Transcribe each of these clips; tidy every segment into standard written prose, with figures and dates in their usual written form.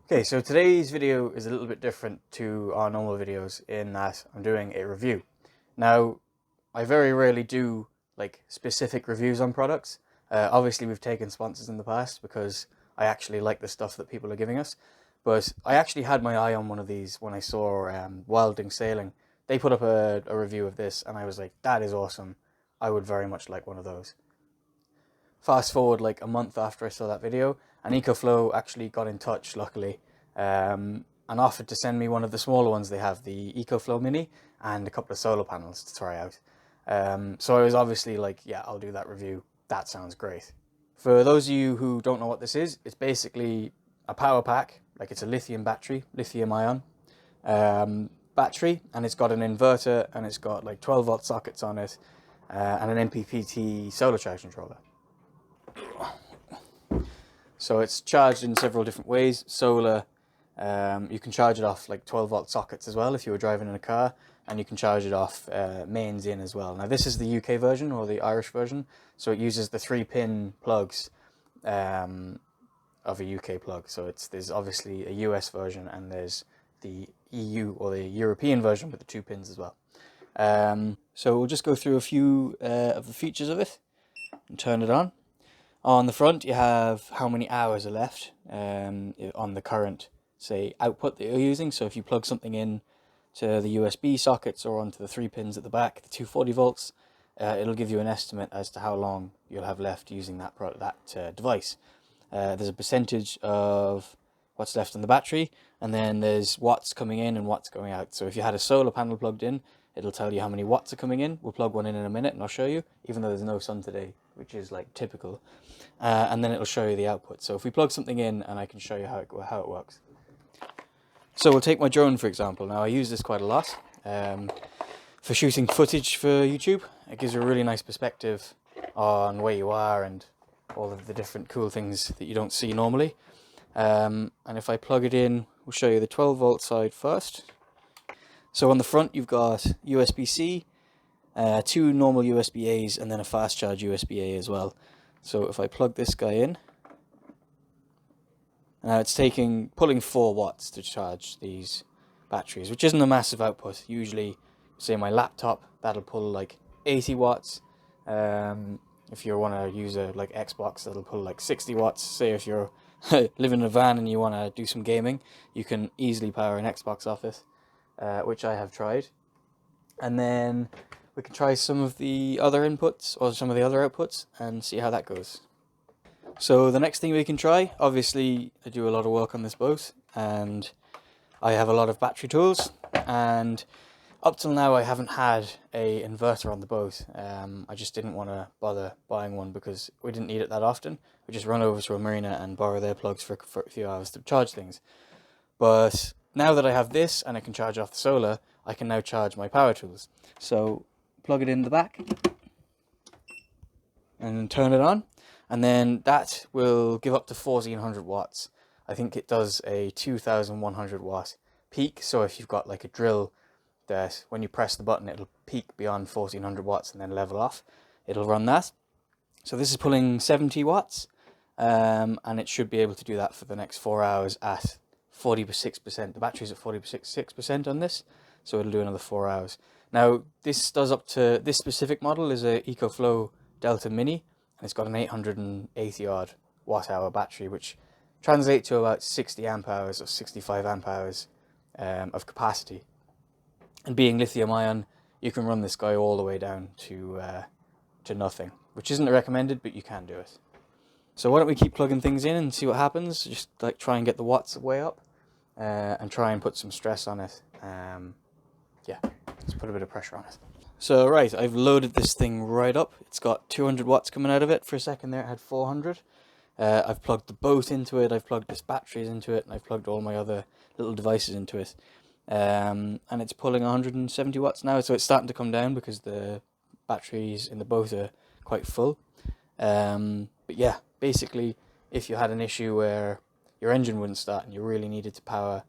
Okay, so today's video is a little bit different to our normal videos in that I'm doing a review. Now, I very rarely do like specific reviews on products. Obviously, we've taken sponsors in the past because I actually like the stuff that people are giving us. But I actually had my eye on one of these when I saw Wilding Sailing. They put up a review of this, and I was like, that is awesome. I would very much like one of those. Fast forward like a month after I saw that video, and Ecoflow actually got in touch, luckily, and offered to send me one of the smaller ones they have, the Ecoflow Mini, and a couple of solar panels to try out. So I was obviously like, yeah, I'll do that review. That sounds great. For those of you who don't know what this is, it's basically a power pack, like it's a lithium battery, lithium ion battery, and it's got an inverter, and it's got like 12-volt sockets on it, and an MPPT solar charge controller. So it's charged in several different ways. Solar, you can charge it off like 12-volt sockets as well if you were driving in a car, and you can charge it off mains in as well. Now this is the UK version or the Irish version, so it uses the 3-pin plugs of a UK plug. So there's obviously a US version, and there's the EU or the European version with the 2 pins as well. So we'll just go through a few of the features of it and turn it on. On the front, you have how many hours are left on the current, say, output that you're using. So if you plug something in to the USB sockets or onto the 3 pins at the back, the 240 volts, it'll give you an estimate as to how long you'll have left using that device. There's a percentage of what's left in the battery, and then there's watts coming in and watts going out. So if you had a solar panel plugged in, it'll tell you how many watts are coming in. We'll plug one in a minute and I'll show you, even though there's no sun today, which is like typical. And then it'll show you the output. So if we plug something in, and I can show you how it works. So we'll take my drone, for example. Now I use this quite a lot for shooting footage for YouTube. It gives you a really nice perspective on where you are and all of the different cool things that you don't see normally. And if I plug it in, we'll show you the 12-volt side first. So on the front, you've got USB-C, 2 normal USB-As, and then a fast charge USB-A as well. So if I plug this guy in, now it's pulling 4 watts to charge these batteries, which isn't a massive output. Usually, say my laptop, that'll pull like 80 watts. If you want to use a like Xbox, that'll pull like 60 watts. Say if you're living in a van and you want to do some gaming, you can easily power an Xbox off it, which I have tried. And then we can try some of the other inputs or some of the other outputs and see how that goes. So the next thing we can try, obviously I do a lot of work on this boat, and I have a lot of battery tools, and up till now I haven't had a inverter on the boat. I just didn't want to bother buying one because we didn't need it that often. We just run over to a marina and borrow their plugs for a few hours to charge things. But now that I have this and I can charge off the solar, I can now charge my power tools. So plug it in the back and turn it on, and then that will give up to 1400 watts. I think it does a 2100 watt peak, so if you've got like a drill that when you press the button it'll peak beyond 1400 watts and then level off, it'll run that. So this is pulling 70 watts, and it should be able to do that for the next 4 hours at 46%. The battery's at 46% on this, so it'll do another 4 hours. Now this does up to, this specific model is a Ecoflow Delta Mini, and it's got an 880 odd watt hour battery, which translates to about 60 amp hours or 65 amp hours of capacity. And being lithium ion, you can run this guy all the way down to nothing, which isn't recommended, but you can do it. So why don't we keep plugging things in and see what happens? Just like try and get the watts way up, and try and put some stress on it. Yeah, let's put a bit of pressure on it. So right, I've loaded this thing right up. It's got 200 watts coming out of it. For a second there it had 400. I've plugged the boat into it, I've plugged this batteries into it, and I've plugged all my other little devices into it. And it's pulling 170 watts now, so it's starting to come down because the batteries in the boat are quite full. But yeah, basically, if you had an issue where your engine wouldn't start and you really needed to power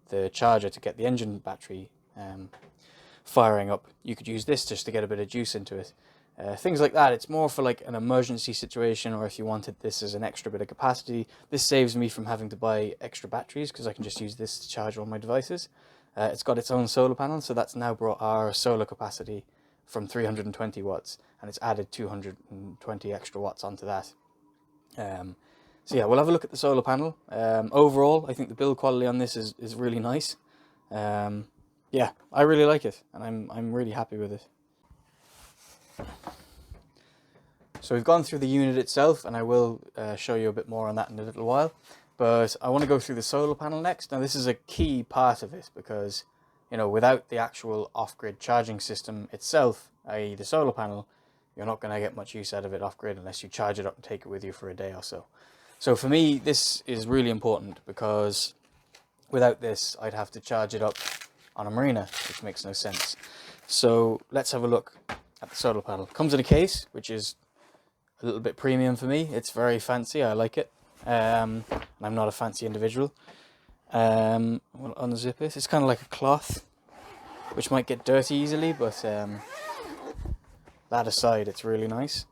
the charger to get the engine battery firing up, you could use this just to get a bit of juice into it. things like that. It's more for like an emergency situation, or if you wanted this as an extra bit of capacity. This saves me from having to buy extra batteries because I can just use this to charge all my devices. It's got its own solar panel, so that's now brought our solar capacity from 320 watts, and it's added 220 extra watts onto that. So yeah, we'll have a look at the solar panel. Overall, I think the build quality on this is really nice. Yeah, I really like it, and I'm really happy with it. So we've gone through the unit itself, and I will show you a bit more on that in a little while. But I want to go through the solar panel next. Now this is a key part of it because, you know, without the actual off-grid charging system itself, i.e. the solar panel, you're not going to get much use out of it off-grid unless you charge it up and take it with you for a day or so. So for me, this is really important because without this, I'd have to charge it up on a marina, which makes no sense. So let's have a look at the solar panel. It comes in a case, which is a little bit premium for me. It's very fancy. I like it. And I'm not a fancy individual. We'll unzip it. It's kind of like a cloth, which might get dirty easily, but that aside, it's really nice.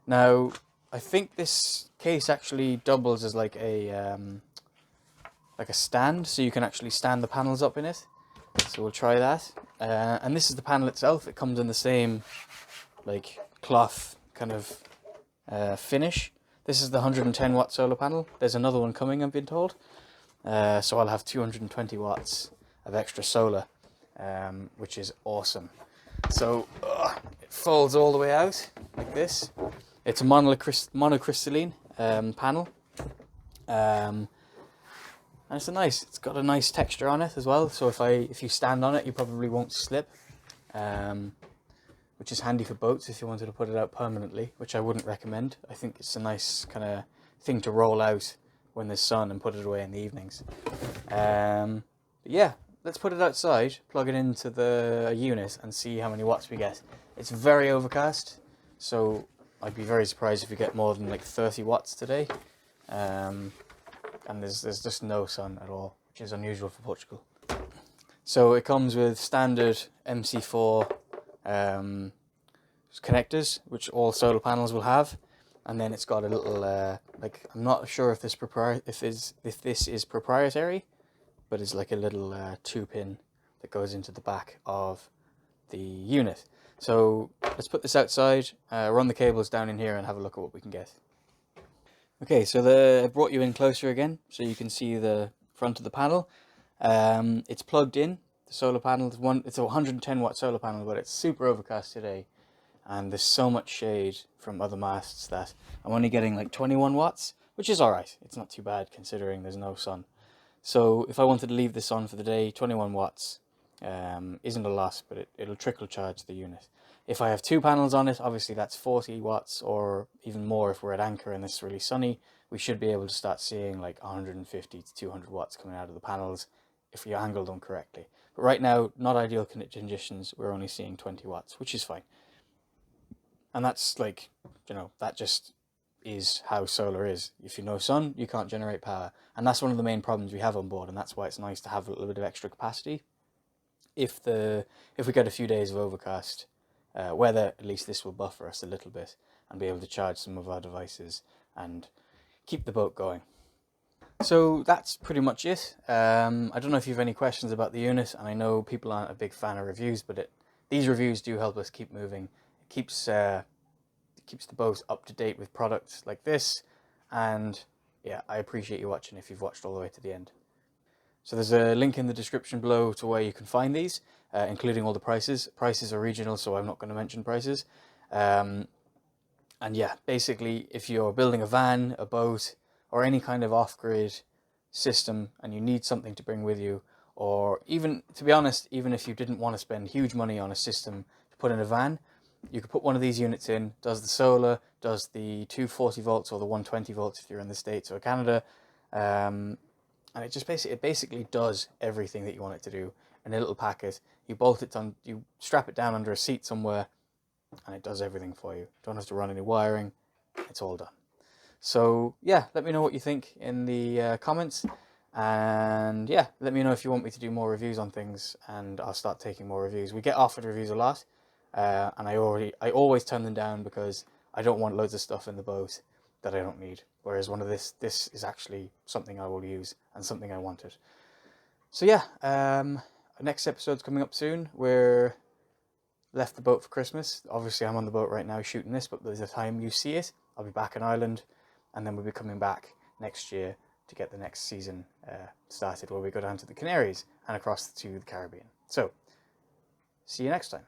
Now, I think this case actually doubles as like a stand, so you can actually stand the panels up in it. So we'll try that. And this is the panel itself. It comes in the same like cloth kind of finish. This is the 110 watt solar panel. There's another one coming, I've been told. So I'll have 220 watts of extra solar, which is awesome. So it folds all the way out like this. It's a monocrystalline panel. And it's got a nice texture on it as well. So if you stand on it, you probably won't slip. Which is handy for boats if you wanted to put it out permanently, which I wouldn't recommend. I think it's a nice kind of thing to roll out when there's sun and put it away in the evenings. But yeah, let's put it outside, plug it into the unit and see how many watts we get. It's very overcast, so I'd be very surprised if we get more than like 30 watts today. And there's just no sun at all, which is unusual for Portugal. So it comes with standard MC4 connectors, which all solar panels will have, and then it's got a little I'm not sure if this is proprietary, but it's like a little 2-pin that goes into the back of the unit. So let's put this outside, run the cables down in here, and have a look at what we can get. Okay, so I brought you in closer again, so you can see the front of the panel. It's plugged in. The solar panel it's a 110 watt solar panel, but it's super overcast today, and there's so much shade from other masts that I'm only getting like 21 watts, which is alright. It's not too bad considering there's no sun. So if I wanted to leave this on for the day, 21 watts isn't a lot, but it'll trickle charge the unit. If I have two panels on it, obviously that's 40 watts or even more. If we're at anchor and it's really sunny, we should be able to start seeing like 150 to 200 watts coming out of the panels if you angle them correctly. But right now, not ideal conditions, we're only seeing 20 watts, which is fine. And that's like, you know, that just is how solar is. If you know sun, you can't generate power. And that's one of the main problems we have on board, and that's why it's nice to have a little bit of extra capacity. If we get a few days of overcast weather, at least this will buffer us a little bit and be able to charge some of our devices and keep the boat going. So that's pretty much it. I don't know if you have any questions about the unit, and I know people aren't a big fan of reviews, but these reviews do help us keep moving. It keeps the boat up to date with products like this, and yeah, I appreciate you watching if you've watched all the way to the end. So there's a link in the description below to where you can find these, including all the prices. Prices are regional, so I'm not going to mention prices. And yeah, basically, if you're building a van, a boat, or any kind of off-grid system and you need something to bring with you, or even, to be honest, even if you didn't want to spend huge money on a system to put in a van, you could put one of these units in, does the solar, does the 240 volts or the 120 volts if you're in the States or Canada, and it basically does everything that you want it to do in a little packet. You bolt it on, you strap it down under a seat somewhere, and it does everything for you. Don't have to run any wiring. It's all done. So yeah, let me know what you think in the comments, and yeah, let me know if you want me to do more reviews on things, and I'll start taking more reviews. We get offered reviews a lot, and I always turn them down because I don't want loads of stuff in the boat that I don't need. Whereas one of this is actually something I will use and something I wanted. So yeah, our next episode's coming up soon. We're left the boat for Christmas. Obviously, I'm on the boat right now shooting this, but by the time you see it, I'll be back in Ireland, and then we'll be coming back next year to get the next season started, where we go down to the Canaries and across to the Caribbean. So, see you next time.